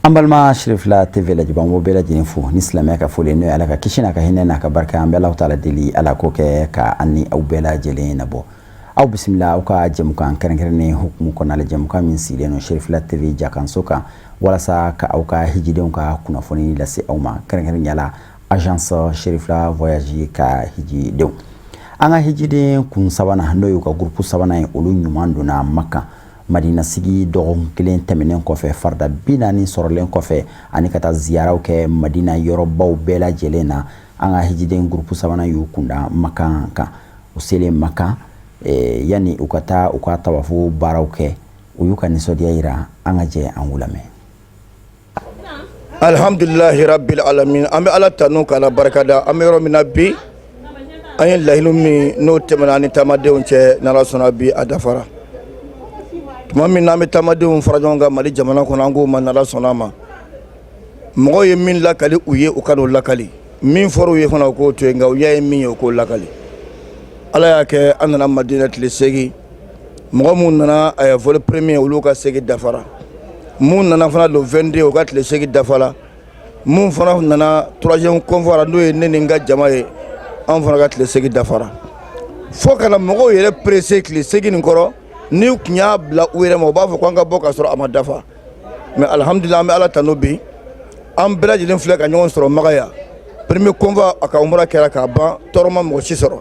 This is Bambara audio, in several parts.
Ambalma Sherifla TV la jiban wo bela jinin fo ni silamɛ ka fole no ala ka kishina ka hinɛ na ka barka an bela taala deli ala ko kɛ ka anni aw bela jelen na bɔ aw bismillah aw ka jamukan kɛrɛnkɛrɛnnen hukumu kɔnɔna jamukan min silen no Sherifla TV jakanso kan walasa ka aw ka hijidenw ka kunnafoni lase aw ma kɛrɛnkɛrɛnnen la agence Sherifla voyage ka hijidenw an ka hijiden kun sabana no y'u ka groupe sabana ye olu ɲuman donna Maka Madina sigi dɔgɔkun kelen tɛmɛnen kɔfɛ farda 40 sɔrɔlen kɔfɛ ani ka taa ziyaraw kɛ Madina yɔrɔbaw bɛɛ lajɛlen na an ka hijiden groupe sabanan y'u kunda Maka kan u selen Maka yani u ka taa u ka tawafo baaraw kɛ u y'u ka nisɔndiya yira an ka jɛ an lamɛn. Alhamdulillahi rabbil alamin an bɛ Ala tanu k'Ala barikada an bɛ yɔrɔ min na bi an ye lahilu min n'o tɛmɛna ani taamadenw cɛ n'Ala sɔnna bi a dafara. Tuma min n'an bɛ taamadenw fara ɲɔgɔn kan Mali jamana kɔnɔ an k'o ma n'Ala sɔnna ma mɔgɔw ye min lakali u ye u ka n'o lakali min fɔra u ye fana u k'o to yen nka u y'a ye min ye u k'o lakali Ala y'a kɛ an nana Madina tile 8 mɔgɔ mun nana volet premier olu ka 8 dafara mun nana fana le 22 u ka tile 8 dafala mun fana nana 3e convoi n'o ye ne ni n ka jama ye an fana ka tile 8 dafara fo kana mɔgɔw yɛrɛ pressé tile 8 nin kɔrɔ ni kun y'a bila u yɛrɛ ma u b'a fɔ ko an ka bɔ ka sɔrɔ a ma dafa mais alhamdulillah an bɛ Ala tanu bi an bɛɛ lajɛlen filɛ ka ɲɔgɔn sɔrɔ Maka ya premier convoi a ka umra kɛra k'a ban tɔɔrɔ ma mɔgɔ si sɔrɔ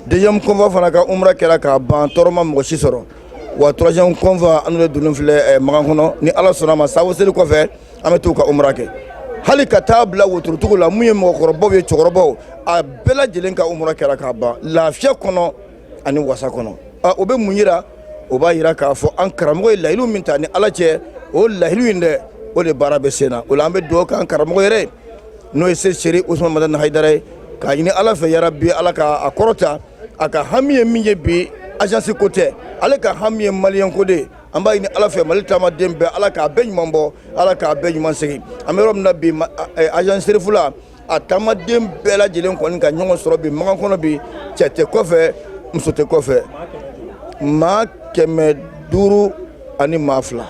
deuxième convoi fana ka umra kɛra k'a ban tɔɔrɔ ma mɔgɔ si sɔrɔ wa troisième convoi an de donnen filɛ Maka kɔnɔ ni Ala sɔnna ma sawo seli kɔfɛ an bɛ t'u ka umra kɛ hali ka taa bila wotorotigiw la mun ye mɔgɔkɔrɔbaw ye cɛkɔrɔbaw a bɛɛ lajɛlen ka umra kɛra k'a ban lafiya kɔnɔ ani wasa kɔnɔ o bɛ mun yira o b'a yira k'a fɔ an karamɔgɔ ye lahilu min ta ni Ala cɛ o lahilu in dɛ o de baara bɛ sen na o la an bɛ dugawu k'an karamɔgɔ yɛrɛ n'o ye Seri Usman Madani Hayidara ye k'a ɲini Ala fɛ yarabi Ala ka a kɔrɔta a ka hami ye min ye bi agence ko tɛ ale ka hami ye maliyɛn ko de ye an b'a ɲini Ala fɛ Mali taamaden bɛɛ Ala k'a bɛɛ ɲuman bɔ Ala k'a bɛɛ ɲuman segin an bɛ yɔrɔ min na bi agence Serifula a taamaden bɛɛ lajɛlen kɔni ka ɲɔgɔn sɔrɔ bi Maka kɔnɔ bi cɛ tɛ kɔfɛ muso tɛ kɔfɛ maa 500 ani maa 2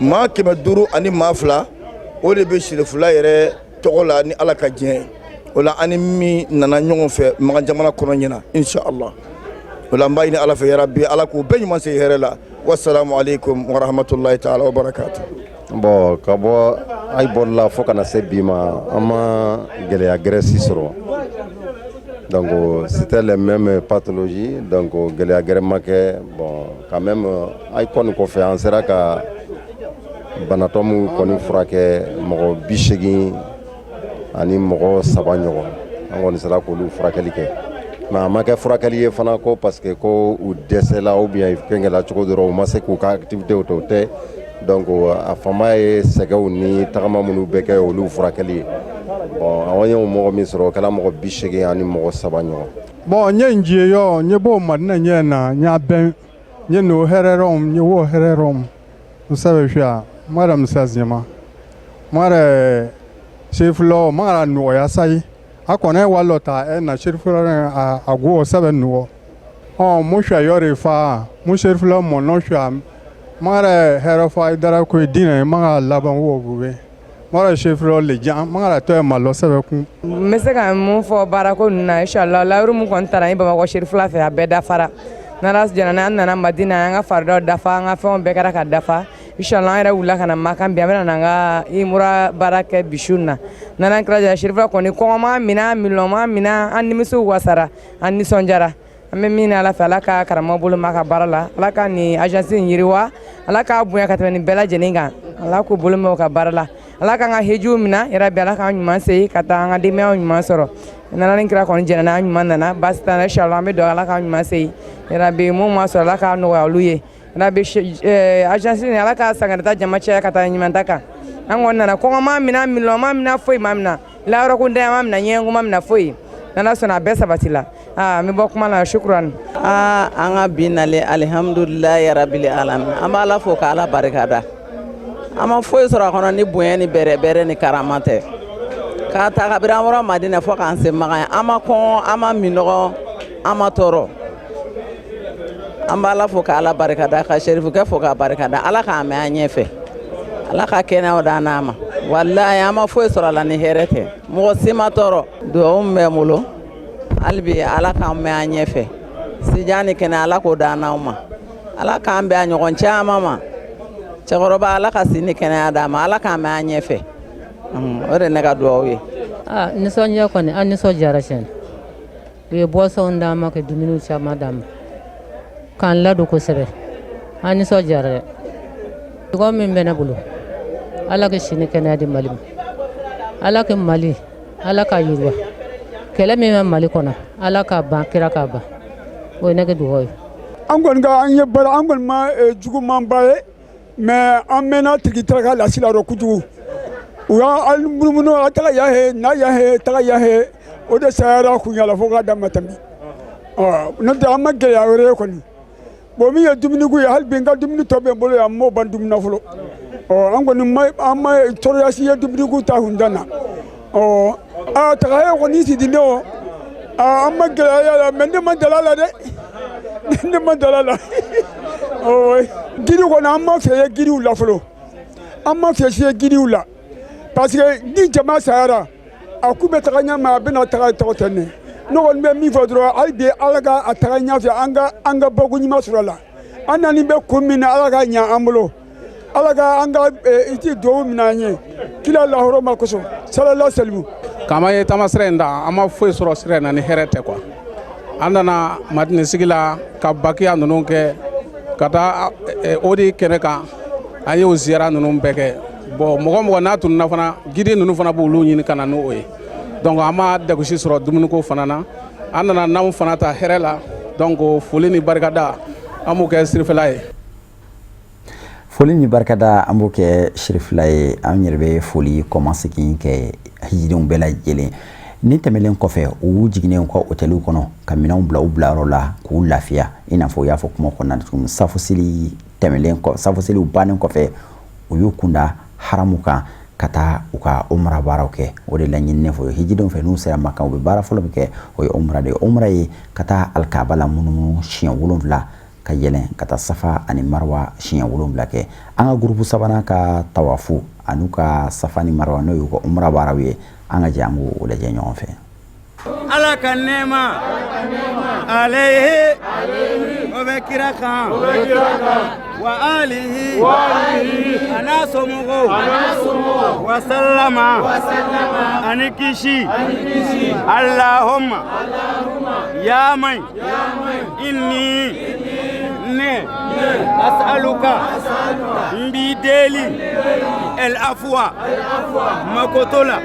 maa 500 ani maa 2 o de bɛ Sherifula yɛrɛ tɔgɔ la ni Ala ka diɲɛ o la ani min nana ɲɔgɔn fɛ Maka jamana kɔnɔ ɲɛna inshallah o la an b'a ɲini Ala fɛ yarabi Ala k'u bɛɛ ɲuman segin hɛrɛ la wassalamu alaikum wa rahmatullahi ta'ala wa barakatuh. Bon ka bɔ Ayibɔli la fo kana se bi ma an ma gɛlɛya gɛrɛ si sɔrɔ donc c'était les mêmes pathologies donc gɛlɛya gɛrɛ ma kɛ bon quand même ay kɔni kɔfɛ an sera ka banatɔ min kɔni furakɛ mɔgɔ 80 ani mɔgɔ 3 ɲɔgɔn an kɔni sera k'olu furakɛli kɛ mais a ma kɛ furakɛli ye fana ko parce que ko u dɛsɛla ou bien fɛnkɛla cogo dɔrɔn u ma se k'u ka activité to tɛ donc a fama ye sɛgɛw ni tagama minnu bɛ kɛ olu furakɛli ye bon awon ye mɔgɔ min sɔrɔ kala mɔgɔ 80 ani mɔgɔ 3 ɲɔgɔn bon nye njie yo nye bo Madina nye na nya ben nye no hererom nye wo hererom usabe hwa madam sazima mare Sherifula mara no ya sai akona walota na Sherifula agwo sabe no mo hwa yore fa mo Sherifula mo no hwa mara herofa dara ko dina mara laban wo bube mara Sherifula le jan mara to e malo sabe kun me se ka mun fɔ baarako na inshallah lawru mun kɔni tara ni Bamakɔ Sherifula fɛ a bɛɛ dafara n'Ala jɛna an nana Madina an ka faridaw dafa an ka fɛnw bɛɛ kɛra ka dafa inshallah an yɛrɛ wulila ka na Maka bi an bɛna an ka umra baara kɛ bi su na n'Ala kɛra Sherifula kɔni kɔngɔ ma mina milɔn ma mina an nimisiw wasara an nisɔndiyara an bɛ min Ala fɛ Ala ka karamɔgɔ bolo ma ka baara la Ala ka ni agence in yiriwa Ala k'a bonya ka tɛmɛ nin bɛɛ lajɛlen kan Ala k'u bolo mɛn u ka baara la Ala k'an ka hijiw mina yarabi Ala k'an ɲuman se ka taa an ka denbayaw ɲuman sɔrɔ n'Ala ni kira kɔni jɛna an ɲuman nana basi t'an na inshallah an bɛ dugawu Ala k'an ɲuman se yarabi mun ma sɔrɔ Ala k'a nɔgɔya olu ye yarabi agence in Ala k'a sangarita jama caya ka taa ɲuman ta kan an kɔni nana kɔngɔ ma mina milɔn ma mina foyi ma mina layɔrɔ ko daya ma mina ɲɛngo ma mina foyi n'Ala sɔnna a bɛɛ sabati la n bɛ bɔ kuma la shukran an ka bi nale alhamdulillahi rabbil alamin an b'a Ala fo k'Ala barikada an ma foyi sɔrɔ a kɔnɔ ni bonya ni bɛrɛ ni karama tɛ k'a ta kabiri an bɔra Madina fo k'an se Maka yan an ma kɔngɔ an ma minɔgɔ an ma tɔɔrɔ an b'a Ala fo k'Ala barikada ka Sherifukɛ fo k'a barikada Ala k'a mɛn an ɲɛfɛ ala ka kɛnɛyaw d'an n'a ma walahi an ma foyi sɔrɔ a la ni hɛrɛ tɛ mɔgɔ si ma tɔɔrɔ duwawu min bɛ n bolo hali bi ala k'an mɛn an ɲɛfɛ sijan ni kɛnɛ ala k'o d'an n'aw ma ala k'an bɛn a ɲɔgɔn caman ma cɛkɔrɔba ala ka si ni kɛnɛya d'a ma ala k'an mɛn an ɲɛfɛ o de ne ka duwawu ye nisɔndiya kɔni an nisɔndiyara tiɲɛ u ye bɔsɔnw d'an ma ka dumuniw caman d'an ma k'an ladon kosɛbɛ an nisɔndiyara dɛ dugawu min bɛ ne bolo ala ka si ni kɛnɛya di mali ma ala ka mali ala ka yiriwa kɛlɛ min bɛ mali kɔnɔ ala k'a ban kira k'a ban o ye ne ka dugawu ye an kɔni ka an ye baara an kɔni ma jugumanba ye mais an mɛnna tigi taraka lasila rɔ kojugu u y'a munumunu a taga ya he n'a ya he taga ya he o de sayara kun yala fo k'a dama tɛmɛ n'o tɛ an ma gɛlɛya wɛrɛ ye kɔni bon min ye dumuniku ye hali bi n ka dumuni tɔ bɛ n bolo yan n m'o ban dumuni na fɔlɔ an kɔni an ma tɔɔrɔya si ye dumuniku ta kun dan na taga ye kɔni sidilen o an ma gɛlɛya la mais ne ma dala la dɛ ne ma dala la giri kɔni an ma fɛ ye giriw la fɔlɔ an ma fɛ si ye giriw la parce que ni jama sayara a ku bɛ taga ɲɛ ma a bɛna taga tɔgɔ tɛ ne kɔni bɛ min fɔ dɔrɔn hali bi ala ka a taga ɲɛfɛ an ka bɔko ɲuman sɔrɔ a la an nani bɛ kun min na ala ka ɲɛ an bolo ala ka an ka iti duwawu minɛ an ye kila lahɔrɔma kosɔn salala salimu k'an ye tamasira in da an ma foyi sɔrɔ sira in na ni hɛrɛ tɛ quoi an nana madini sigi la ka bakiya ninnu kɛ ka taa o de kɛnɛ kan an y'o ziyara ninnu bɛɛ kɛ bon mɔgɔ n'a tununa fana gidi ninnu fana b'olu ɲini ka na n'o ye donc an ma dagusi sɔrɔ dumuniko fana na an nana n'anw fana ta hɛrɛ la donc foli ni barikada an b'o kɛ sirifɛla ye foli ni barikada an b'o kɛ sirifɛla ye an yɛrɛ bɛ foli kɔma segin kɛ hijidenw bɛɛ lajɛlen ni tɛmɛlen kɔfɛ u jiginnen ka hôteliw kɔnɔ ka minɛnw bila u bilayɔrɔ la k'u lafiya i n'a fɔ u y'a fɔ kuma kɔnɔna na tuguni safoseli tɛmɛlen kɔ safoseliw bannen kɔfɛ u y'u kunda haramu kan ka taa u ka umra baaraw kɛ o de laɲininen fɔ hijidenw fɛ n'u sera Maka u bɛ baara fɔlɔ min kɛ o ye umra de ye umra ye ka taa alikaba la munumunu siɲɛ 7 ka yɛlɛn ka taa safa ani marwa siɲɛ 7 kɛ an ka gurupu sabanan ka tawafu an'u ka safa ni marwa n'o y'u ka umra baaraw ye an ka jɛ an k'o lajɛ ɲɔgɔn fɛ ala ka nɛɛma alayhi o bɛ kira kan wa alihi a n'a somɔgɔw wa salama ani kisi allahumma ya man inni ne as'aluka n b'i deli el afwa makotola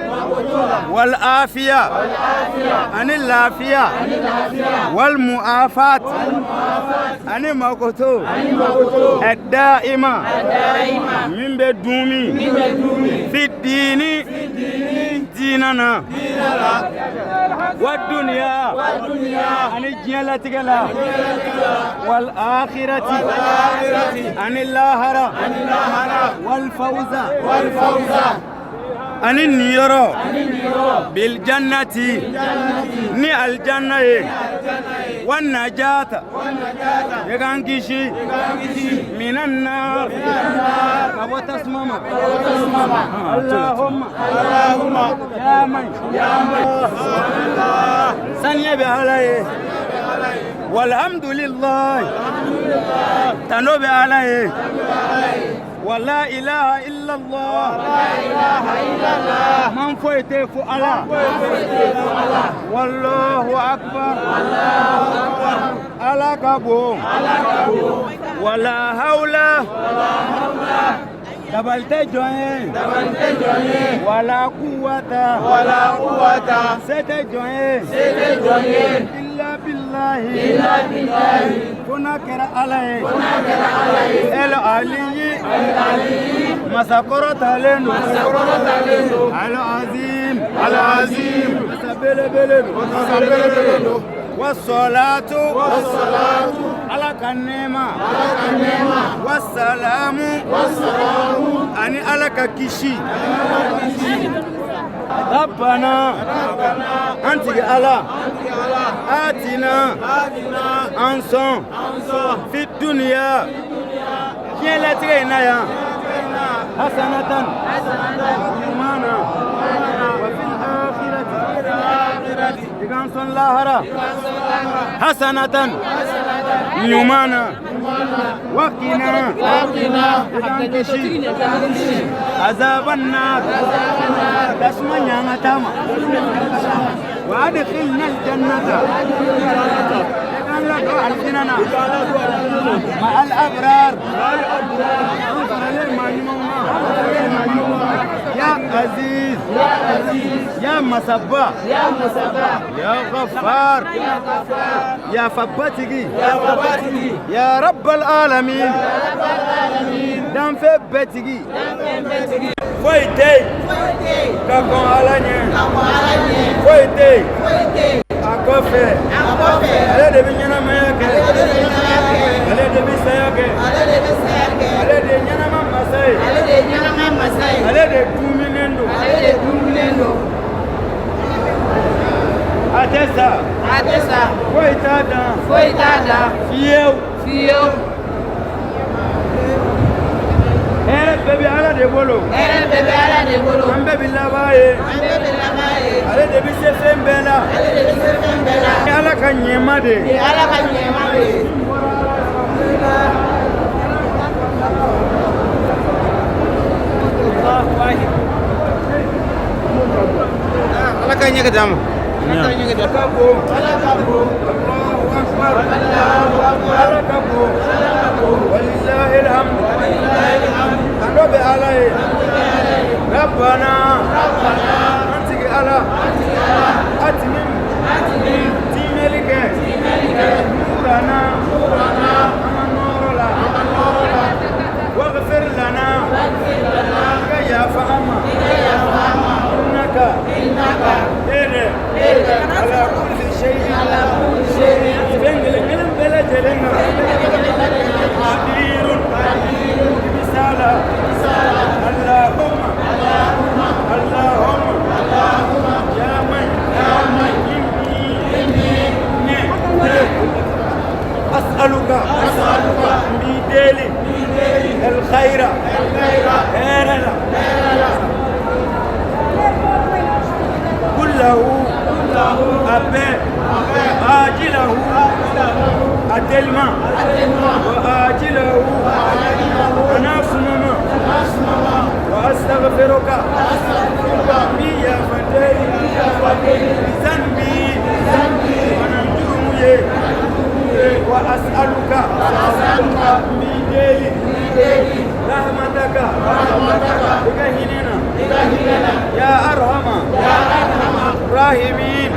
wal afiya ani lafiya wal mu'afat ani makoto الدائمة من بدومي في الدين ديننا والدنيا عن الجنة والآخرة عن اللاهرة والفوز عن النيرة بالجنة ني الجنة والنجاة يغانكيشي من النار كبو تسمم اللهم يا من سنية بهلاي والحمد لله تنوب عليه ولا إله إلا الله من فويته فعلا والله أكبر على كبو ولا حول دبلت جوين ولا قوة ست جوين إلا بالله كنا كرا عليه العلي مسكرة لنا العظيم والصلاة على كنيمة والسلام أني على ككشي ربنا أنت على آتنا أنصن في الدنيا كي لا تغينا حسنة يومنا وفي الآخرة تكانسون لاهرة حسنة يومنا وقنا تكانكشي عذاب النار تسمى نعمتما وأدخلنا الجنة مع الأبرار يا عزيز يا مصبا يا غفار يا فبتكي يا رب العالمين دم في بتكي فويتي كاكون علاني فويتي أكوفي على دبينا مايك على دبي سياك على دبينا ما مساي على دبومينندو أتسا فويتادا فيو بébé ala de bolo an bɛɛ bi laban ye ale de bi se fɛn bɛɛ la ala ka ɲɛma de ala ka ɲɛ ka d'a ma ala ka bon walilahi alhamdu ربي علي ربنا أنتك على أتمم تيملك نورنا نور لا واغفر لنا يا فهم إنك على كل شيء بنجل علم بلا جلنا قدير اللهم يا من أسألك بديلي الخير كله أبي آجله أتلما وآجله أنا أفنما وأستغفرك يا فتي بذنبي وننجمي وأسألك بديلي رحمتك بكهننا يا أرحم راحمين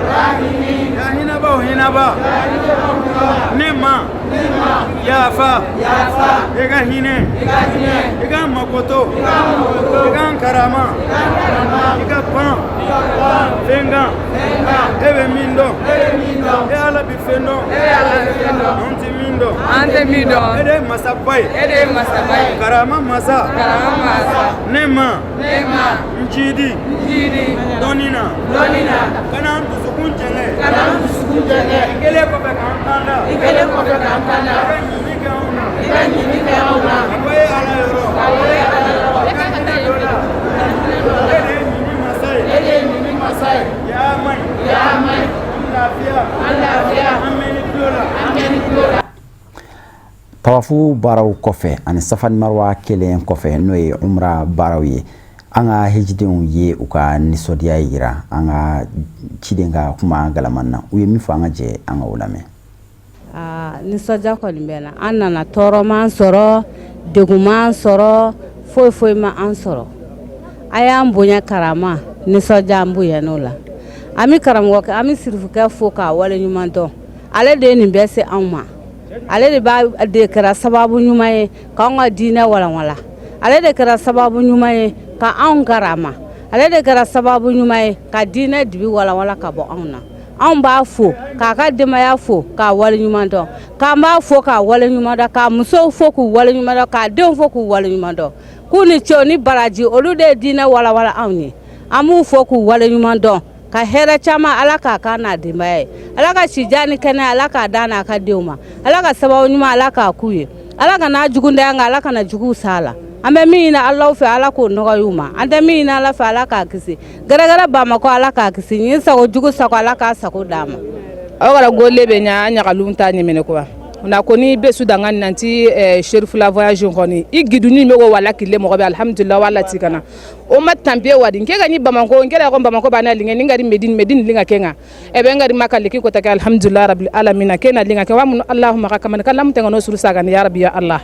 يا هنبا نما يا فا يا هنا يا مكوتو يا كراما يا بان فينغا ebe mindo e ala bifendo anti mindo ede masabai karama masa nema njidi donina kana ndusukun jenge ikele ko be kantanda ikanyimi kauna akoye ala yoro ede mimi masai ya mai tawafu baaraw kɔfɛ ani safari marwa kelen kɔfɛ n'o ye umra baaraw ye an ka hijidenw ye u ka nisɔndiya yira an ka ciden ka kuma galaman na u ye min fɔ an ka jɛ an ka o lamɛn. Nisɔndiya kɔni bɛ na an nana tɔɔrɔ m'an sɔrɔ degun m'an sɔrɔ foyi ma an sɔrɔ a y'an bonya karama nisɔndiya an bonya n'o la an bɛ karamɔgɔ kɛ an bɛ sirifukɛ fo k'a wale ɲuman dɔn ale de ye nin bɛɛ se anw ma ale de kɛra sababu ɲuman ye k'anw ka diinɛ walawala ale de kɛra sababu ɲuman ye ka anw karama ale de kɛra sababu ɲuman ye ka diinɛ dibi walawala ka bɔ anw na anw b'a fo k'a ka denbaya fo k'a wale ɲuman dɔn k'an b'a fo k'a wale ɲuman dɔn k'a musow fo k'u wale ɲuman dɔn k'a denw fo k'u wale ɲuman dɔn k'u ni cɛw ni baraji olu de ye diinɛ walawala anw ye an b'u fo k'u wale ɲuman dɔn ka hɛrɛ caman ala k'a k'a n'a denbaya ye ala ka sijan ni kɛnɛya ala k'a d'a n'a ka denw ma ala ka sababu ɲuman ala k'a k'u ye ala ka n'a jugu da yan nka ala kana jugu s'a la an bɛ min ɲini Alahu fɛ Ala k'o nɔgɔya u ma, an tɛ min ɲini Ala fɛ Ala k'a kisi, gɛrɛgɛrɛ Bamakɔ Ala k'a kisi, ɲin sago jugu sago Ala k'a sago d'a ma. aw kɛra gole bɛ ɲa ɲagalun ta ɲɛminɛ quoi na ko ni be sudanga nanti Cherif la voyage kɔni i giduni me ko wala kile mɔgɔ bɛ alhamdulillah wala tikana o ma tampie wadi nke ga ni Bamako nke la ko Bamako bana linga ni ngari Medine linga kenga e be ngari makali ki ko ta alhamdulillah rabbil alamin kena linga ke wa mun allahumma ka kaman kallam tenga no suru saga ni ya rabbi ya allah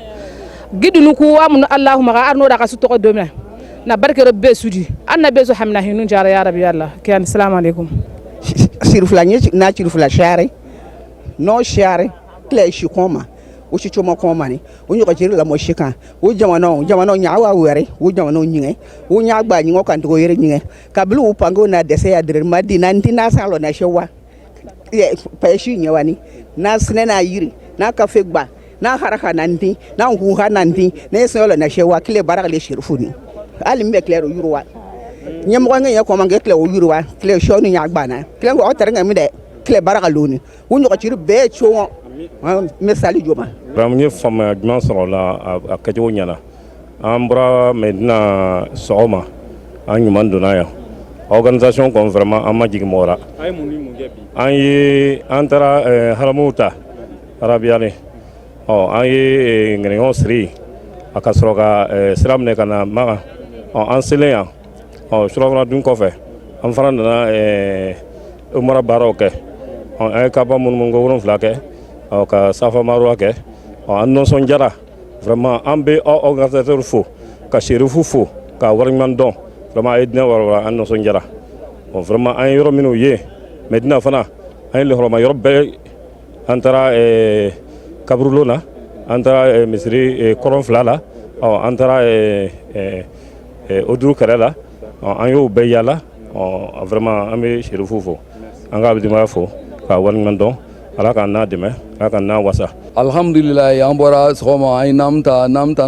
gidunu ku wa mun allahumma ka arno da ka su to do me na barke rabbe sudi annabe so hamna hinun jara ya rabbi ya allah kiyan assalamu alaikum Cherif la ni na Cherif la share no share kle shi koma o shi choma koma ni o nyo ka jiri la mo shika o jamano nya wa were o jamano nyinge o nya gba nyingo kan to yere nyinge ka blu pango na dese ya dire madina ntina salo na shewa pa shi nyawani na sine na yiri na kafe gba na haraka nanti na nguha nanti na solo na shewa kile baraka le Cherifu ni ali me klero yuruwa nyemo ngenge ko mangi kle o yuruwa kle shoni nya gba na kle o tarenga mi de kle baraka loni o nyo ka jiri be cho misali joma ramye fama juma sɔrɔ la a kɛcogo ɲɛna an bɔra Medina sɔgɔma an ɲuman donna yan organisation kɔni vraiment an ma jigin mɔgɔ la an ye an taara haramuw ta arabiyani an ye ŋɛnɛgɛnw siri a ka sɔrɔ ka sira minɛ ka na Makan an selen yan surafana dun kɔfɛ an fana nana umara baaraw kɛ an ye kaba munumunu ko 7 kɛ ka safa marwa kɛ an nisɔndiyara vraiment an bɛ organisateur fo ka Cherifu fo ka wariɲuman dɔn vraiment a ye dinɛ warwara an nisɔndiyara vraiment an ye yɔrɔ minnu ye Medina fana an ye lehɔrɔma yɔrɔ bɛɛ an taara kaburulon na an taara misiri kɔrɔn 2 la an taara oduru kɛrɛ la an y'o bɛɛ yala vraiment an bɛ Cherifu fo an ka abidimaya fo ka wariɲuman dɔn Ala ka n'a dɛmɛ Ala ka n'a wasa alhamdulillah an bɔra sɔgɔma an ye namu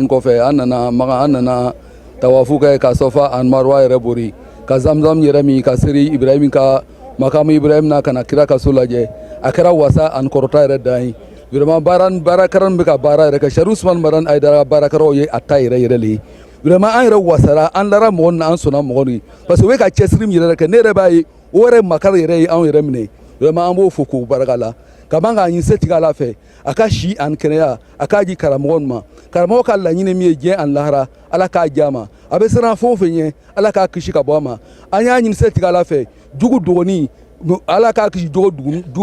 kɔfɛ an nana Makan an nana tawafu kɛ ka Safa ani Marwa yɛrɛ bori ka Zamzam yɛrɛ min ka seri Ibrahim ka makamu Ibrahim na ka na kira ka so lajɛ a kɛra wasa ani kɔrɔta yɛrɛ dan ye vraiment baarakaran bɛ ka baara yɛrɛ kɛ Cheikh Ousmane Madan Aidara baarakɛlaw ye a ta yɛrɛ le ye vraiment an yɛrɛ wasara an lara mɔgɔ na an sɔnna mɔgɔ ni parce que o bɛ ka cɛsiri min yɛrɛ kɛ ne yɛrɛ b'a ye o yɛrɛ makar yɛrɛ ye anw yɛrɛ minɛ vraiment an b'o fo k'o barika la ka ban k'a ɲin se tigɛ Ala fɛ a ka si ani kɛnɛya a k'a di karamɔgɔ ma karamɔgɔ ka laɲini min ye diɲɛ ani lahara Ala k'a di a ma a bɛ siran fɛn o fɛn ɲɛ Ala k'a kisi ka bɔ a ma an y'a ɲini se tigɛ Ala fɛ jugu dɔgɔnin Ala k'a kisi jugu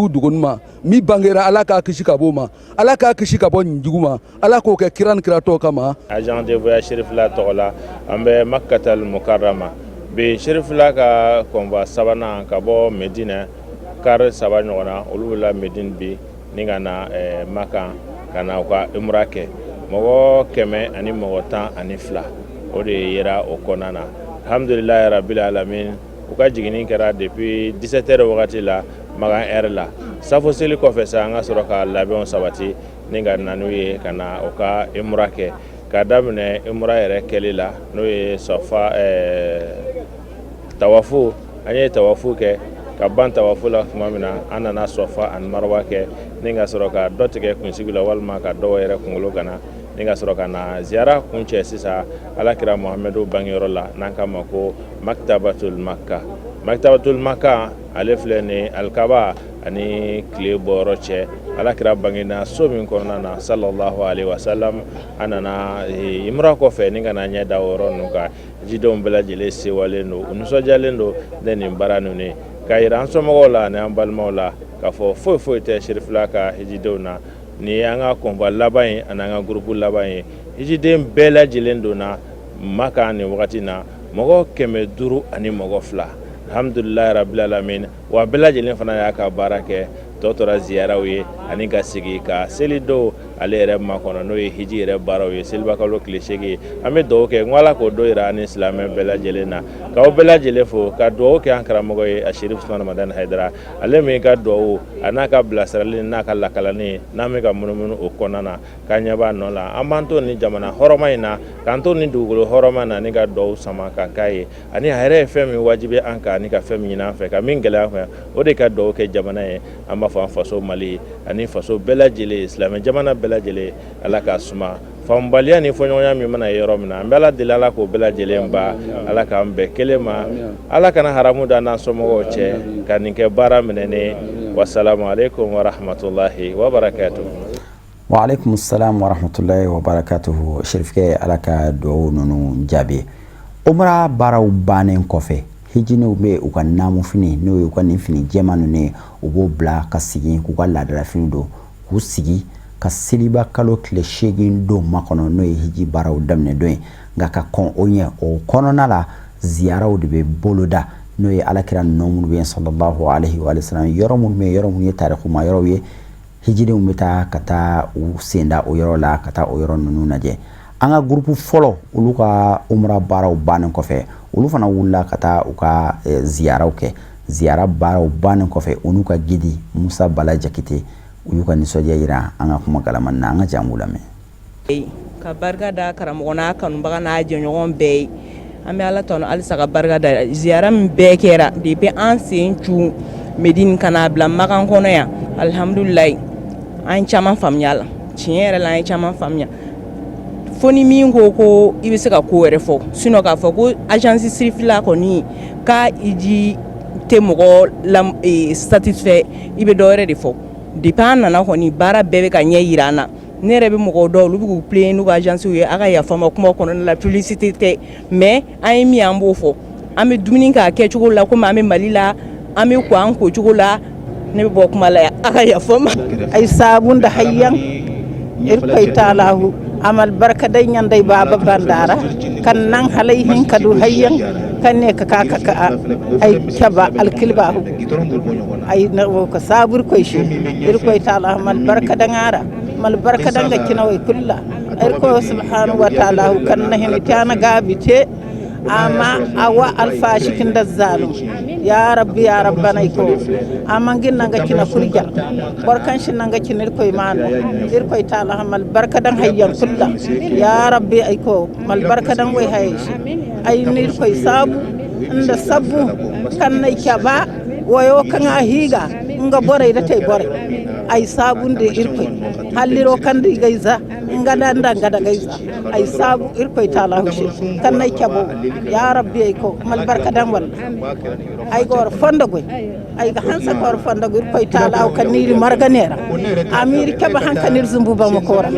dɔgɔnin ma min bangera Ala k'a kisi ka bɔ o ma Ala k'a kisi ka bɔ nin jugu ma Ala k'o kɛ kira ni kira tɔw kama. agent de voyage Cherif la tɔgɔ la an bɛ Makkatal Mukarrama bi Cherif la ka convoi sabanan ka bɔ Medina kare 3 ɲɔgɔn na olu bɛ la Medine bi ni ka na Makan ka na u ka umra kɛ mɔgɔ 112 o de yera o kɔnɔna na alhamdulilahi rabbil alamin u ka jiginni kɛra depuis 17 heures wagati la Makan heure la safo seli kɔfɛ sa an ka sɔrɔ ka labɛnw sabati ni ka na n'u ye ka na u ka umra kɛ ka daminɛ umra yɛrɛ kɛli la n'o ye Safa tawafu an ye tawafu kɛ ka ban tawafu la tuma min na an nana Safa ani Marwa kɛ ni ka sɔrɔ ka dɔ tigɛ kunsigi la walima ka dɔw yɛrɛ kunkolo gana ni ka sɔrɔ ka na ziyara kuncɛ sisan alakira Muhamadu bangeyɔrɔ la n'an k'a ma ko Maktabatul Makka ale filɛ ni alikaba ani tile bɔyɔrɔ cɛ alakira bangena so min kɔnɔna na sallallahu alaihi wasallam an nana imra kɔfɛ ni ka na ɲɛ da o yɔrɔ ninnu kan jidenw bɛɛ lajɛlen sewalen don u nisɔndiyalen don ne nin baara ninnu ye ka yira an somɔgɔw la ani an balimaw la k'a fɔ foyi tɛ Cherif la ka hijidenw na ni an ka convoi laban ye ani an ka groupe laban ye hijiden bɛɛ lajɛlen donna Makan nin wagati na mɔgɔ 500 ani mɔgɔ 2 alhamdulilahi rabbil alamin wa bɛɛ lajɛlen fana y'a ka baara kɛ tɔ tora ziyaraw ye ani ka sigi ka seli do ale yɛrɛ makɔnɔ n'o ye hiji yɛrɛ baaraw ye seliba kalo tile 8 an bɛ dugawu kɛ n ko Ala k'o do yira ani silamɛ bɛɛ lajɛlen na k'aw bɛɛ lajɛlen fo ka dugawu kɛ an karamɔgɔ ye a Cherif Ousmane Madan Haidara ale min ka dugawu a n'a ka bilasirali n'a ka lakalani n'an bɛ ka munumunu o kɔnɔna na k'an ɲɛ b'a nɔ la an b'an to nin jamana hɔrɔma in na k'an to nin dugukolo hɔrɔma na ni ka dugawu sama ka k'a ye ani a yɛrɛ ye fɛn min wajibi an kan ani ka fɛn min ɲini an fɛ ka min gɛlɛya an fɛ o de ka dugawu kɛ jamana ye an b'a fɔ an faso Mali ani faso bɛɛ lajɛlen silamɛ jamana bɛɛ lajɛlen Ala k'a suma fambaliya ni fɔɲɔgɔnya min mana yɔrɔ min na an bɛ Ala deli Ala k'o bɛɛ lajɛlen ba Ala k'an bɛn kelen ma Ala kana haramu da n'an somɔgɔw cɛ ka nin kɛ baara minɛnen wasalamu alaikum wa rahmatullahi wa barakatuh. Wa alaikum salam wa rahmatullahi wa barakatuh. Sherifkɛ Ala ka duwawu ninnu jaabi. Umra baaraw bannen kɔfɛ hijiniw bɛ u ka naamu fini n'o ye u ka nin fini jɛman ninnu ye u b'o bila ka sigi k'u ka laadala fini don k'u sigi ka seliba kalo tile 8 don makɔnɔ n'o ye hiji baaraw daminɛ don ye nka ka kɔn o ɲɛ o kɔnɔna la ziyaraw de bɛ boloda n'o ye alakira ninnu minnu bɛ yen sallallahu alaihi wa sallam yɔrɔ minnu bɛ yen yɔrɔ minnu ye tarikuma yɔrɔw ye hijidenw bɛ taa ka taa u senda o yɔrɔ la ka taa o yɔrɔ ninnu lajɛ. An ka groupe fɔlɔ olu ka umra baaraw bannen kɔfɛ olu fana wulila ka taa u ka ziyaraw kɛ ziyara baaraw bannen kɔfɛ u n'u ka gidi Musa Bala Jakite u y'u ka nisɔndiya yira an ka kuma galaman na an ka jangu lamɛn. Ka barika da karamɔgɔ n'a kanubaga n'a jɛɲɔgɔn bɛɛ ye an bɛ Ala tanu halisa ka barika da ziyara min bɛɛ kɛra depuis an sen cu Medine ka n'a bila Makan kɔnɔ yan alhamdulilayi an ye caman faamuya la tiɲɛ yɛrɛ la an ye caman faamuya fo ni min ko i bɛ se ka ko wɛrɛ fɔ sinon k'a fɔ ko agence sirifila kɔni k'a hiji tɛ mɔgɔ satisfait i bɛ dɔ wɛrɛ de fɔ depuis an nana kɔni baara bɛɛ bɛ ka ɲɛ yira an na ne yɛrɛ bɛ mɔgɔw dɔw olu bɛ k'u plaigner n'u ka agence ye a ka yafa ma kuma kɔnɔna la publicité tɛ mais an ye min an b'o fɔ an bɛ dumuni k'a kɛcogo la komi an bɛ Mali la an bɛ ko an kocogo la ne bɛ bɔ kuma la a ka yafa ma. ay sabun da hayyan irkoy talahu amal barka day nyanday baba bandara kan nan halayhin kadu hayyan kan ne ka ay kaba alkilbahu ay na ko sabur koy shi irkoy talahu amal barka da ngara mal barka da ngakina way kulla irko subhanahu wa ta'ala kan nahin tana gabite ama awa alfashikin da zalu ya rabbi ya rabbana iko amangin nanga kina kurja barkan shin nanga kinir koy mano ir koy taala mal barka dan hayyan kulla ya rabbi iko mal barka dan way hay ay nir koy sabu inda sabu kan nay kaba wayo kan higa nga bore da tay bore ay sabun de ir koy halliro kan di gaiza ngada ndanga gaiza ay sabu ir koy taala hushi kan nay kabo ya rabbi ay ko mal barka dan wal ay gor fonda goy ay ga hansa gor fonda goy koy taala kan ni marganera amir kaba hankanir zumbu ba makora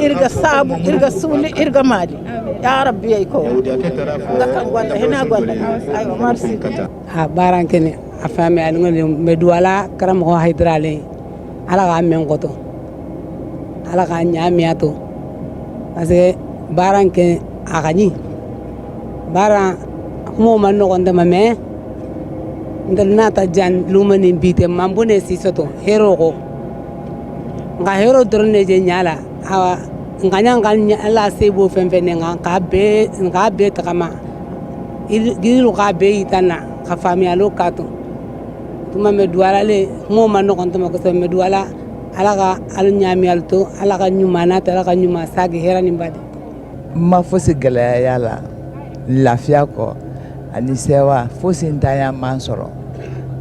irga sabu irga suli irga mali ya rabbi ay ko ngakan wala hina wala ay marsi ha barankene afame alngol meduala karam ho hydrale ala ga men goto ala ga nyamiato parce baranke agani bara mo man no gonda mame ndal nata jan lumani bite mambune sisoto hero ko nga hero drone je nyala awa nganya nganya ala sebo femfene nga be takama gilu ka be itana ka fami alo kato tuma meduala le mo man no gonda ma ko meduala ala ka alu nyami alto ala ka nyumana ta ala ka nyuma sagi hera ni mbadi ma fosi gɛlɛya la lafiya kɔ ani sewa fosi ntanya man sɔrɔ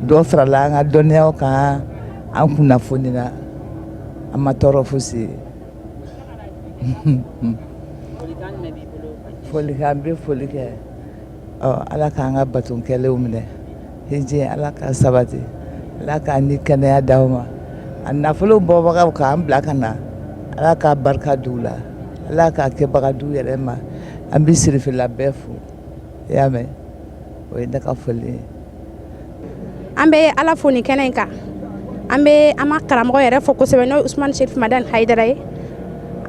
dɔ farala an ka dɔnniyaw kan an kunnafoni na an ma tɔɔrɔ fosi folikan bɛ foli kɛ ala k'an ka batonkɛlenw minɛ hiji ala ka sabati ala k'an ni kɛnɛya d'aw ma a nafolo bɔbagaw k'an bila ka na ala k'a barika d'u la ala k'a kɛbaga d'u yɛrɛ ma an bɛ sirifila bɛɛ fo i y'a mɛn o ye ne ka foli ye. an bɛ ala fo nin kɛnɛ in kan an bɛ an ma karamɔgɔ yɛrɛ fo kosɛbɛ n'o ye Usmane Cherif Madani Hayidara ye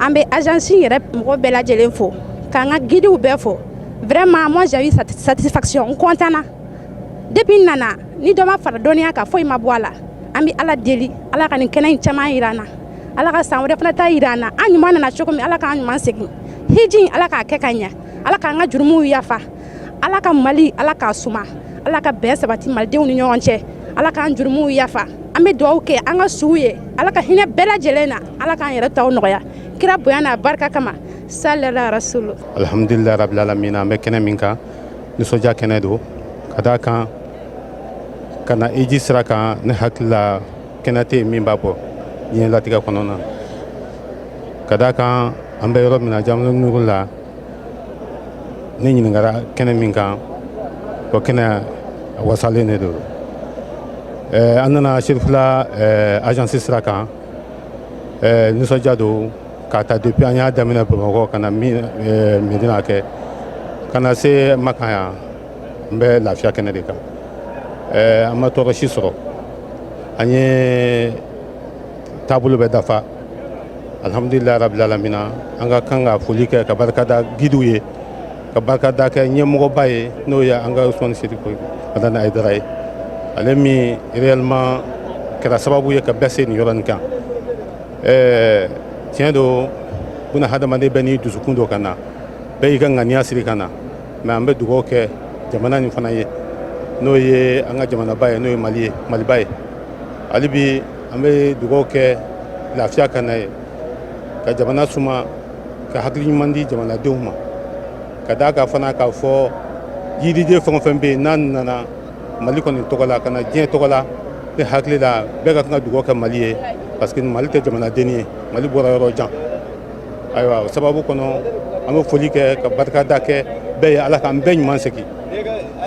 an bɛ agence yɛrɛ mɔgɔ bɛɛ lajɛlen fo k'an ka guides bɛɛ fo vraiment moi j'ai eu satisfaction n content na depuis n nana ni dɔ ma fara dɔnniya kan foyi ma bɔ a la an bɛ ala deli ala ka nin kɛnɛ in caman jira an na ala ka san wɛrɛ fana ta jira an na an ɲuman nana cogo min ala k'an ɲuman segin hiji ala k'a kɛ ka ɲɛ ala k'an ka jurumuw yafa ala ka Mali ala k'a suma ala ka bɛn sabati malidenw ni ɲɔgɔn cɛ ala k'an jurumuw yafa an bɛ dugawu kɛ an ka suw ye ala ka hinɛ bɛɛ lajɛlen na ala k'an yɛrɛ taw nɔgɔya kira bonya n'a barika kama sallallahu rasulu alhamdulillah rabbil alamin an bɛ kɛnɛ min kan nisɔndiya kɛnɛ don ka d'a kan ka na hiji sira kan ne hakili la kɛnɛ tɛ yen min b'a bɔ diɲɛ latigɛ kɔnɔna ka d'a kan an bɛ yɔrɔ min na Jamana Nugu la ne ɲininkara kɛnɛ min kan o kɛnɛ a wasalen de don an nana Serifula agence sira kan nisɔndiya don k'a ta depuis an y'a daminɛ Bamakɔ ka na Medina kɛ ka na se Makan yan n bɛ lafiya kɛnɛ de kan an ma tɔɔrɔ si sɔrɔ an ye taabolo bɛ dafa alhamdulilayi rabbil alamina an ka kan ka foli kɛ ka barikada gidiw ye ka barikada kɛ ɲɛmɔgɔba ye n'o ye an ka Usmani Serifu Madani Ayidara ye ale min réellement kɛra sababu ye ka bɛɛ se nin yɔrɔ nin kan tiɲɛ don buna hadamaden bɛɛ n'i dusukun dɔ ka na bɛɛ y'i ka ŋaniya siri ka na mais an bɛ dugawu kɛ jamana nin fana ye n'o ye an ka jamanaba ye n'o ye Maliba ye hali bi an bɛ dugawu kɛ lafiya ka na ye ka jamana suma ka hakili ɲuman di jamanadenw ma ka d'a kan fana k'a fɔ yiriden fɛn o fɛn bɛ yen n'a nana Mali kɔni tɔgɔ la ka na diɲɛ tɔgɔ la ne hakili la bɛɛ ka kan ka dugawu kɛ Mali ye parce que Mali tɛ jamanaden ye Mali bɔra yɔrɔ jan ayiwa o sababu kɔnɔ an bɛ foli kɛ ka barikada kɛ bɛɛ ye Ala k'an bɛɛ ɲuman segin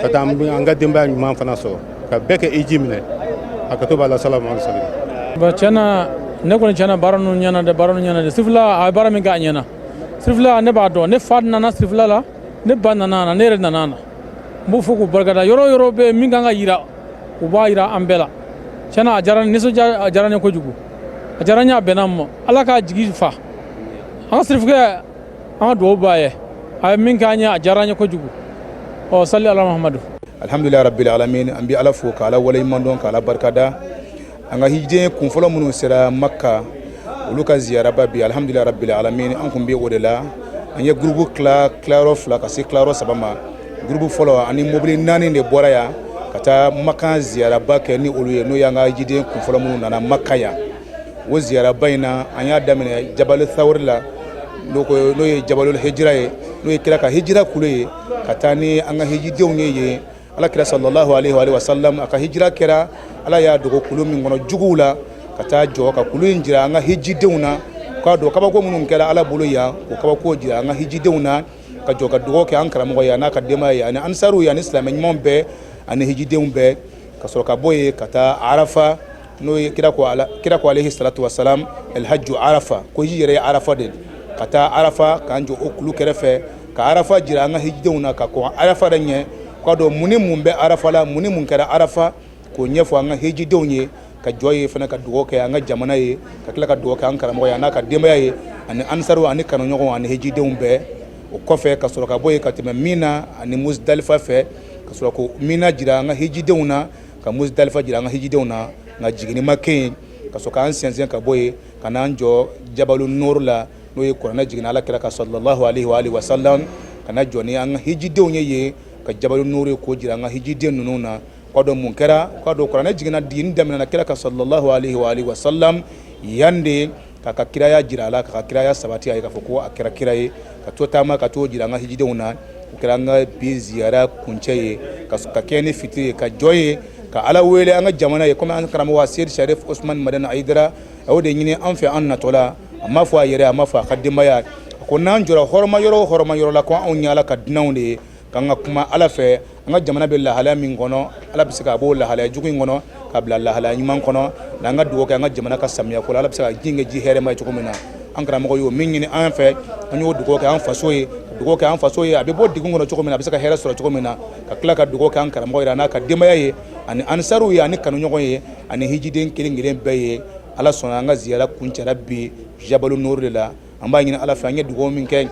ka taa an ka denbaya ɲuman fana sɔrɔ ka bɛɛ kɛ eji minɛ a ka to b'a la salamu aleykum. Bon tiɲɛna ne kɔni tiɲɛna baara ninnu ɲɛna dɛ Sirifula a ye baara min kɛ a ɲɛna Sirifula ne b'a dɔn ne fa nana Sirifula la ne ba nana a na ne yɛrɛ nana a na n b'u fɔ k'u barikada yɔrɔ yɔrɔ bɛ yen min kan ka yira u b'a yira an bɛɛ la tiɲɛna a diyara nisɔndiya a diyara n ye kojugu a diyara n ye a bɛnna n ma Ala k'a jigi fa an ka Sirifukɛ an ka dugawu b'a ye a ye min k'an ye a diyara n ye kojugu salli ala Muhamadu. Alhamdulilayi rabbil alamin an bɛ Ala fo k'Ala waleɲuman dɔn k'Ala barikada an ka hijiden kunfɔlɔ minnu sera Maka olu ka ziyaraba bi alhamdulilayi rabbil alamin an kun bɛ o de la an ye groupe tilayɔrɔ 2 ka se tilayɔrɔ 3 ma groupe fɔlɔ ani mobili 4 de bɔra yan ka taa Maka ziyaraba kɛ ni olu ye n'o y'an ka hijiden kunfɔlɔ minnu nana Maka yan o ziyaraba in na an y'a daminɛ Jabal Thawri la n'o ye Jabalul Hijra ye n'o ye kira ka hijira kulu ye ka taa ni an ka hijidenw ye yen Alakira sallallahu alaihi wa sallam a ka hijira kɛra Ala y'a dogo kulu min kɔnɔ juguw la ka taa jɔ ka kulu in jira an ka hijidenw na k'a dɔn kabako minnu kɛra Ala bolo yan o kabako jira an ka hijidenw na ka jɔ ka dugawu kɛ an karamɔgɔ ye a n'a ka denbaya ye ani ansaruw ye ani silamɛ ɲumanw bɛɛ ani hijidenw bɛɛ ka sɔrɔ ka bɔ yen ka taa Arafa n'o ye kira ko alayhi salatu wasalam el hajju Arafa ko hiji yɛrɛ ye Arafa de ka taa Arafa k'an jɔ o kulu kɛrɛfɛ ka Arafa jira an ka hijidenw na ka kɔn Arafa de ɲɛ k'a dɔn mun ni mun bɛ Arafa la mun ni mun kɛra Arafa k'o ɲɛfɔ an ka hijidenw ye ka jɔ ye fana ka dugawu kɛ an ka jamana ye ka tila ka dugawu kɛ an karamɔgɔ ye a n'a ka denbaya ye ani ansaruw ani kanuɲɔgɔnw ani hijidenw bɛɛ o kɔfɛ ka sɔrɔ ka bɔ yen ka tɛmɛ Mina ani Muzdalifa fɛ ka sɔrɔ ko Mina jira an ka hijidenw na ka Muzdalifa jira an ka hijidenw na nka jiginni ma kɛ yen ka sɔrɔ k'an sɛnsɛn ka bɔ yen ka n'an jɔ Jabalu Nur la n'o ye kuranɛ jiginna Alakira kan sallallahu alaihi wa sallam ka na jɔ ni an ka hijidenw ye yen ka Jabalu Nur k'o jira an ka hijiden ninnu na k'a dɔn mun kɛra k'a dɔn kuranɛ jiginna diini daminɛna Kira kan sallallahu alaihi wa sallam yan de k'a ka kiraya jira a la k'a ka kiraya sabati a ye k'a fɔ ko a kɛra kira ye ka to taama ka t'o jira an ka hijidenw na o kɛra an ka bi ziyara kuncɛ ye ka kɛ ni fitiri ye ka jɔ ye ka Ala wele an ka jamana ye komi an karamɔgɔ Seydi Sharif Usmani Madani Ayidara a y'o de ɲini an fɛ an natɔla a ma fɔ a yɛrɛ a ma fɔ a ka denbaya a ko n'an jɔra hɔrɔma yɔrɔ la ko anw ye Ala ka dunanw de ye k'an ka kuma Ala fɛ an ka jamana bɛ lahalaya min kɔnɔ Ala bɛ se k'a b'o lahalaya jugu in kɔnɔ k'a bila lahalaya ɲuman kɔnɔ n'an ka dugawu kɛ an ka jamana ka samiya ko la Ala bɛ se ka ji kɛ ji hɛrɛma ye cogo min na an karamɔgɔ y'o min ɲini an fɛ an y'o dugawu kɛ an faso ye dugawu kɛ an faso ye a bɛ bɔ degun kɔnɔ cogo min na a bɛ se ka hɛrɛ sɔrɔ cogo min na ka tila ka dugawu kɛ an karamɔgɔ ye a n'a ka denbaya ye ani ansaruw ye ani kanuɲɔgɔn ye ani hijiden kelen kelen bɛɛ ye Ala sɔnna an ka ziyara kuncɛra bi Jabalu Nur de la an b'a ɲini Ala fɛ an ye dugawu min kɛ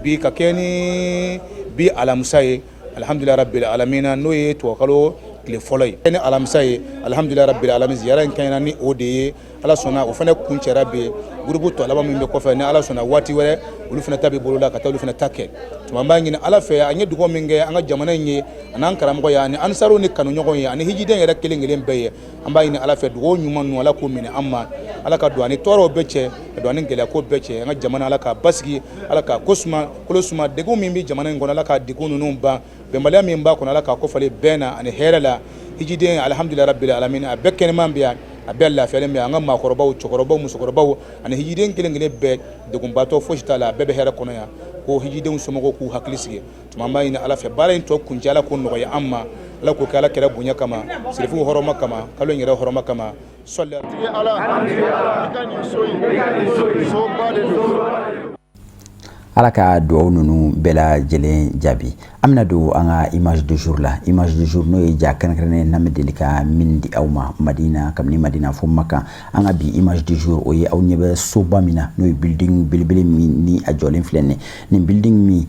bi ka kɛ ni bi alamisa ye alhamdulilayi rabbil alamina n'o ye tubabukalo tile fɔlɔ ye ni alamisa ye alhamdulilayi rabbil alamin ziyara in kɛɲɛna ni o de ye Ala sɔnna o fana kuncɛra bi groupe tɔ laban min bɛ kɔfɛ ni Ala sɔnna waati wɛrɛ olu fana ta bɛ bolo la ka taa olu fana ta kɛ tuma an b'a ɲini Ala fɛ an ye dugawu min kɛ an ka jamana in ye an'an karamɔgɔ ye ani ansaruw ni kanuɲɔgɔn ye ani hijiden yɛrɛ kelen kelen bɛɛ ye an b'a ɲini Ala fɛ dugawu ɲuman ninnu Ala k'o minɛ an ma Ala ka don ani tɔɔrɔw bɛɛ cɛ ka don ani gɛlɛyako bɛɛ cɛ an ka jamana Ala k'a basigi Ala k'a ko suma kolo suma degun min bɛ jamana in kɔnɔ Ala k'a degun ninnu ban bɛnbaliya min b'a kɔnɔ Ala k'a kofalen bɛn na ani hɛrɛ la hijiden alhamdulilayi rabbil alamin a bɛɛ kɛnɛman bɛ yan a bɛɛ lafiyalen bɛ an ka maakɔrɔbaw cɛkɔrɔbaw musokɔrɔbaw ani hijiden kelen-kelen bɛɛ degunbatɔ fosi t'a la a bɛɛ bɛ hɛrɛ kɔnɔ yan ko hijidenw somɔgɔw k'u hakili sigi tuma an b'a ɲini Ala fɛ baara in tɔ kuncɛ Ala k'o nɔgɔya an ma Ala k'o kɛ Ala kɛra bonya kama sirifuw hɔrɔma kama kalo in yɛrɛ hɔrɔma kama Ala ka duwawu nunu bɛɛ lajɛlen jaabi. An bɛna don an ka image du jour la. Image du jour n'o ye ja kɛrɛnkɛrɛnnen n'an bɛ deli ka min di aw ma Madina kabini Madina fo Maka. An ka bi image du jour o ye aw ɲɛ bɛ soba min na n'o ye building belebele min ni a jɔlen filɛ nin building min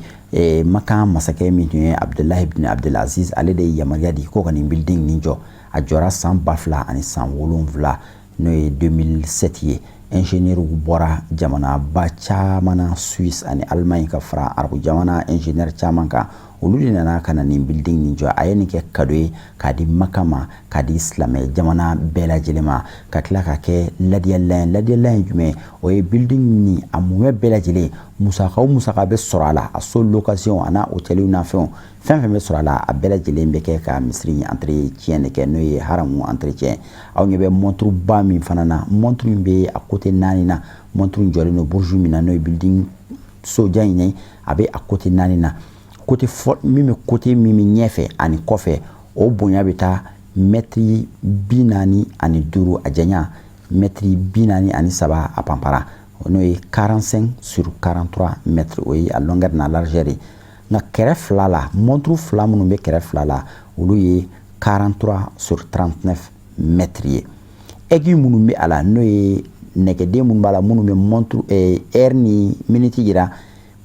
Maka masakɛ min tun ye Abdulahi ibn Abdulaziz ale de ye yamaruya di ko ka nin building nin jɔ. A jɔra san 2000 ani san 7 n'o ye 2007 ye. Ingénieur bɔra jamana ba caman na Suisse ani Allemagne ka fara arabu jamana ingénieur caman kan olu de nana ka na nin building nin jɔ a ye nin kɛ cadeau ye k'a di Maka ma k'a di silamɛ jamana bɛɛ lajɛlen ma ka tila ka kɛ ladiyala ye jumɛn o ye building ni a mumɛ bɛɛ lajɛlen musaka bɛ sɔrɔ a la a so location a n'a hôtel n'a fɛn fɛn bɛ sɔrɔ a la a bɛɛ lajɛlen bɛ kɛ ka misiri entretien de kɛ n'o ye haramu entretien aw ɲɛ bɛ montre ba min fana na montre min bɛ a côté 4 na montre jɔlen no bourgeois min na n'o ye building soja in a bɛ a côté 4 na côté min bɛ côté min ɲɛfɛ ani kɔfɛ o bonya bɛ taa mètre 45 a janya mètre 43 a panpara n'o ye 45 sur 43 mètres o ye a longueur n'a largeur nka kɛrɛ fila la montre fila minnu bɛ kɛrɛ fila la olu ye 43 sur 39 mètres ye aiguille minnu bɛ a la n'o ye nɛgɛden minnu b'a la minnu bɛ montre heure ni minute yira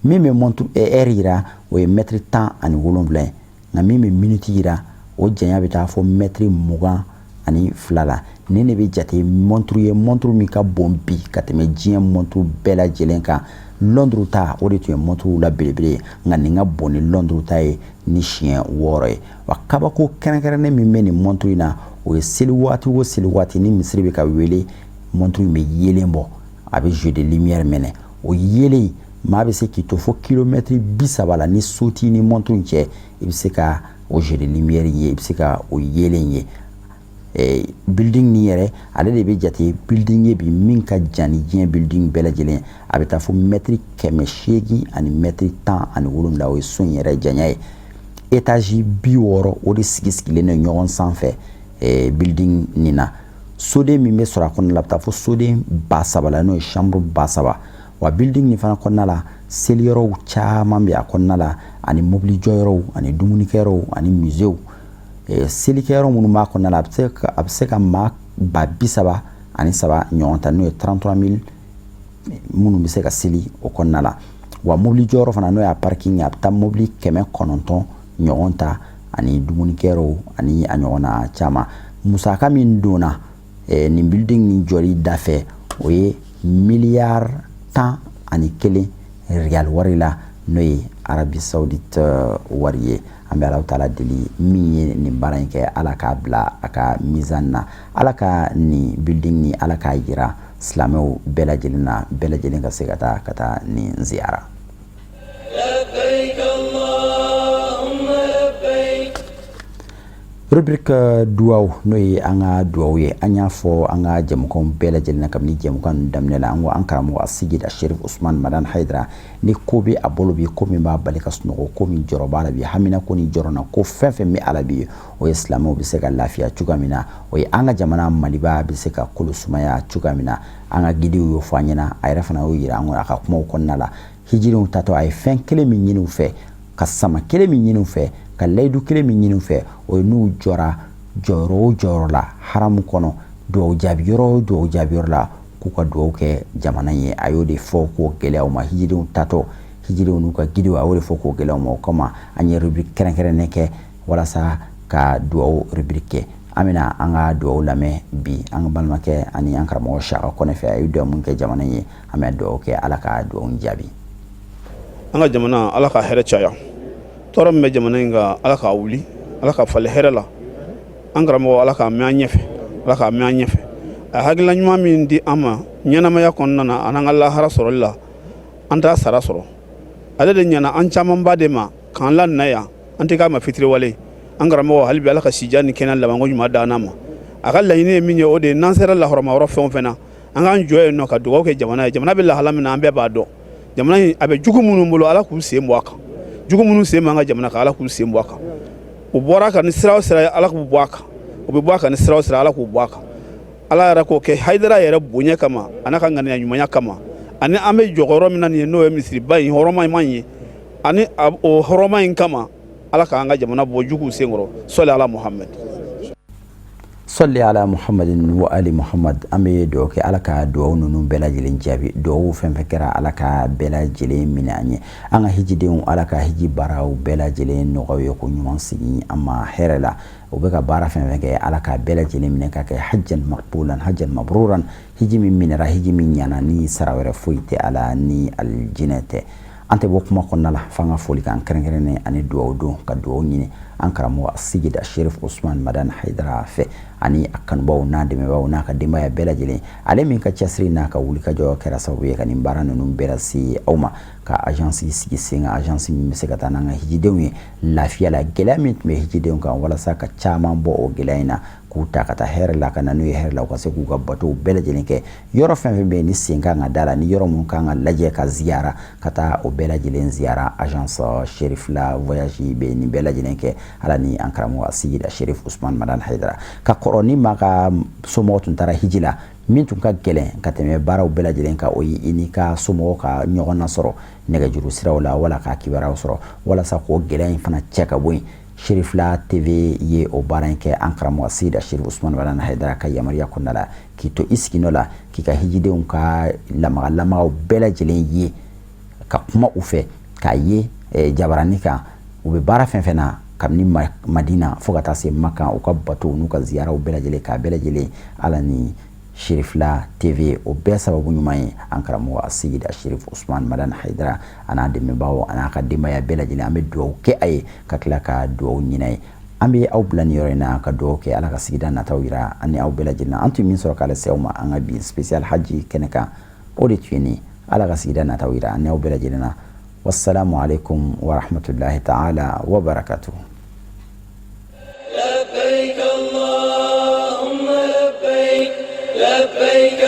min bɛ montre heure yira o ye mètre 17 ye nka min bɛ minute yira o janya bɛ taa fɔ mètre 22 la ni ne bɛ jate montre ye montre min ka bon bi ka tɛmɛ diɲɛ montre bɛɛ lajɛlen kan Londres ta o de tun ye montre la belebele nka nin ka bon ni Londres ta ye ni siɲɛ 6 ye wa kabako kɛrɛnkɛrɛnnen min bɛ nin montre in na o ye seli waati o seli waati ni misiri bɛ ka wele montre in bɛ yelen bɔ a bɛ jeu de lumière minɛ o yelen maa bɛ se k'i to fo kilomètre 30 la ni so t'i ni montre in cɛ i bɛ se ka o jeu de lumière ye i bɛ se ka o yelen ye building ni yɛrɛ ale de bɛ jate building ye bi min ka jan ni diɲɛ building bɛɛ lajɛlen a bɛ taa fo mètre 800 ani mètre 17 o ye so in yɛrɛ janya ye étage 60 o de sigilen don ɲɔgɔn sanfɛ building nin na soden min bɛ sɔrɔ a kɔnɔna la a bɛ taa fo soden 3000 la n'o ye chambre 3000 wa building nin fana kɔnɔna la seliyɔrɔw caman bɛ a kɔnɔna la ani mobili jɔyɔrɔw ani dumunikɛyɔrɔw ani musée selikɛyɔrɔ minnu b'a kɔnɔna la a bɛ se ka maa 33 ɲɔgɔn ta n'o ye 33 000 minnu bɛ se ka seli o kɔnɔna la wa mobili jɔyɔrɔ fana n'o y'a parking a bɛ taa mobili 900 ɲɔgɔn ta ani dumunikɛyɔrɔw ani a ɲɔgɔnna caman musaka min donna nin building nin jɔli da fɛ o ye miliyari 11 riyal wari la n'o ye Arabie Saoudite wari ye an bɛ Alahu taala deli min ye nin baara in kɛ Ala k'a bila a ka mizan na Ala ka nin building ni Ala k'a jira silamɛw bɛɛ lajɛlen na bɛɛ lajɛlen ka se ka taa nin ziyara. Rubrique duwaw n'o ye an ka duwaw ye an y'a fɔ an ka jɛmukanw bɛɛ lajɛlen na kabini jɛmukan daminɛ la an ko an karamɔgɔ Asigid Sherif Usman Madan Haidara ni ko bɛ a bolo bi ko min b'a bali ka sunɔgɔ ko min jɔrɔ b'a la bi hamina ko ni jɔrɔ na ko fɛn fɛn bɛ ala bi o ye silamɛw bɛ se ka lafiya cogoya min na o ye an ka jamana Maliba bɛ se ka kolo sumaya cogoya min na an ka gidiw y'o fɔ an ɲɛna a yɛrɛ fana y'o yira an kɔnɔ a ka kumaw kɔnɔna la hijiriw tatɔ a ye fɛn kelen min ɲini u fɛ ka sama kelen min ɲini u fɛ ka layidu kelen min ɲini u fɛ o ye n'u jɔra jɔyɔrɔ o jɔyɔrɔ la haramu kɔnɔ duwawu jaabi yɔrɔ o duwawu jaabi yɔrɔ la k'u ka duwawu kɛ jamana ye a y'o de fɔ k'o gɛlɛyaw ma hijiriw tatɔ hijiriw n'u ka gidiw a y'o de fɔ k'o gɛlɛyaw ma o kama an ye rubrique kɛrɛnkɛrɛnnen kɛ walasa ka duwawu rubrique kɛ an bɛna an ka duwawu lamɛn bi an ka balimakɛ ani an karamɔgɔ Saka Kɔnɛ fɛ a ye duwawu mun kɛ jamana ye an bɛ duwawu kɛ Ala ka duwawu jaabi. An ka jamana Ala ka hɛrɛ caya tɔɔrɔ min bɛ jamana in kan Ala k'a wuli Ala ka falen hɛrɛ la an karamɔgɔ Ala k'a mɛn an ɲɛfɛ Ala k'a mɛn an ɲɛfɛ a hakilina ɲuman min di an ma ɲɛnamaya kɔnɔna na an ka lahara sɔrɔli la an t'a sara sɔrɔ ale de ɲɛna an camanba de ma k'an la na yan an tɛ k'a ma fitiriwale an karamɔgɔ hali bi Ala ka sija ni kɛnɛ labanko ɲuman d'an ma a ka laɲini ye min ye o de ye n'an sera lahɔrɔma yɔrɔ fɛn o fɛn na an k'an jɔ yen nɔ ka dugawu kɛ jamana ye jamana bɛ lahala min na an bɛɛ b'a dɔn jamana in a bɛ jugu minnu bolo ala k'u sen bɔ a kan jugu minnu sen b'an ka jamana kan ala k'u sen bɔ a kan u bɔra kan ni sira o sira ye ala k'u bɔ a kan u bɛ bɔ a kan ni sira o sira ala k'u bɔ a kan ala yɛrɛ k'o kɛ Hayidara yɛrɛ bonya kama a n'a ka ŋaniya ɲumanya kama ani an bɛ jɔ yɔrɔ min na nin ye n'o ye misiriba in hɔrɔma in ye ani o hɔrɔma in kama ala k'an ka jamana bɔ juguw senkɔrɔ sɔli ala Muhammad salli ala muhammadin wa ali muhammad an bɛ dugawu kɛ ala ka dugawu ninnu bɛɛ lajɛlen jaabi dugawu fɛn fɛn kɛra ala ka bɛɛ lajɛlen minɛ an ye an ka hijidenw ala ka hiji baaraw bɛɛ lajɛlen nɔgɔya ko ɲuman sigi an ma hɛrɛ la u bɛ ka baara fɛn fɛn kɛ ala ka bɛɛ lajɛlen minɛ ka kɛ hajjan maqbulan hajjan mabruran hiji min minɛra hiji min ɲana ni sara wɛrɛ foyi tɛ ala ni aljinɛ tɛ an tɛ bɔ kuma kɔnɔna la f'an ka foli kan kɛrɛnkɛrɛnnen ani dugawu don ka dugawu ɲini an karamɔgɔ Sigida Sherif Usman Madan Hayidara fɛ ani a kanubaw n'a dɛmɛbaaw n'a ka denbaya bɛɛ lajɛlen ale min ka cɛsiri n'a ka wulikajɔ kɛra sababu ye ka nin baara ninnu bɛɛ lase aw ma ka agence sigi sen kan agence min bɛ se ka taa n'an ka hijidenw ye lafiya la gɛlɛya min tun bɛ hijidenw kan walasa ka caman bɔ o gɛlɛya in na k'u ta ka taa hɛrɛ la ka na n'u ye hɛrɛ la u ka se k'u ka batow bɛɛ lajɛlen kɛ yɔrɔ fɛn fɛn bɛ yen ni sen kan ka da la ni yɔrɔ mun kan ka lajɛ ka ziyara ka taa o bɛɛ lajɛlen ziyara agence Sherif la voyage bɛ nin bɛɛ lajɛlen kɛ ala ni an karamɔgɔ Sigida Sherif Usman Madan Hayidara ka kɔrɔ ni maa ka somɔgɔw tun taara hiji la min tun ka gɛlɛn ka tɛmɛ baaraw bɛɛ lajɛlen kan o ye i ni ka somɔgɔw ka ɲɔgɔn nasɔrɔ nɛgɛjuru siraw la wala ka kibaruyaw sɔrɔ walasa k'o gɛlɛya in fana cɛ ka bɔ yen Sherif la TV ye o baara in kɛ an karamɔgɔ Sigida Sherif Usman Madan Hayidara ka yamaruya kɔnɔna la k'i to i sigiɲɔ la k'i ka hijidenw ka lamaga-lamagaw bɛɛ lajɛlen ye ka kuma u fɛ k'a ye jabarani kan u bɛ baara fɛn fɛn na kabini Madina fo ka taa se Maka u ka batow n'u ka ziyaraw bɛɛ lajɛlen k'a bɛɛ lajɛlen ala ni Sherif la TV o bɛɛ sababu ɲuman ye an karamɔgɔ Sigida Sherif Usman Madan Hayidara a n'a dɛmɛbaaw a n'a ka denbaya bɛɛ lajɛlen an bɛ dugawu kɛ a ye ka tila ka dugawu ɲini a ye an bɛ aw bila nin yɔrɔ in na ka dugawu kɛ ala ka sigida nataw yira ani aw bɛɛ lajɛlen an tun min sɔrɔ k'a lase aw ma an ka bi spécial haji kɛnɛ kan o de tun ye nin ala ka sigida nataw yira ani aw bɛɛ lajɛlen na wassalamu alaikum wa rahmatullahi ta'ala wa barakatuh. لبيك اللهم لبيك لبيك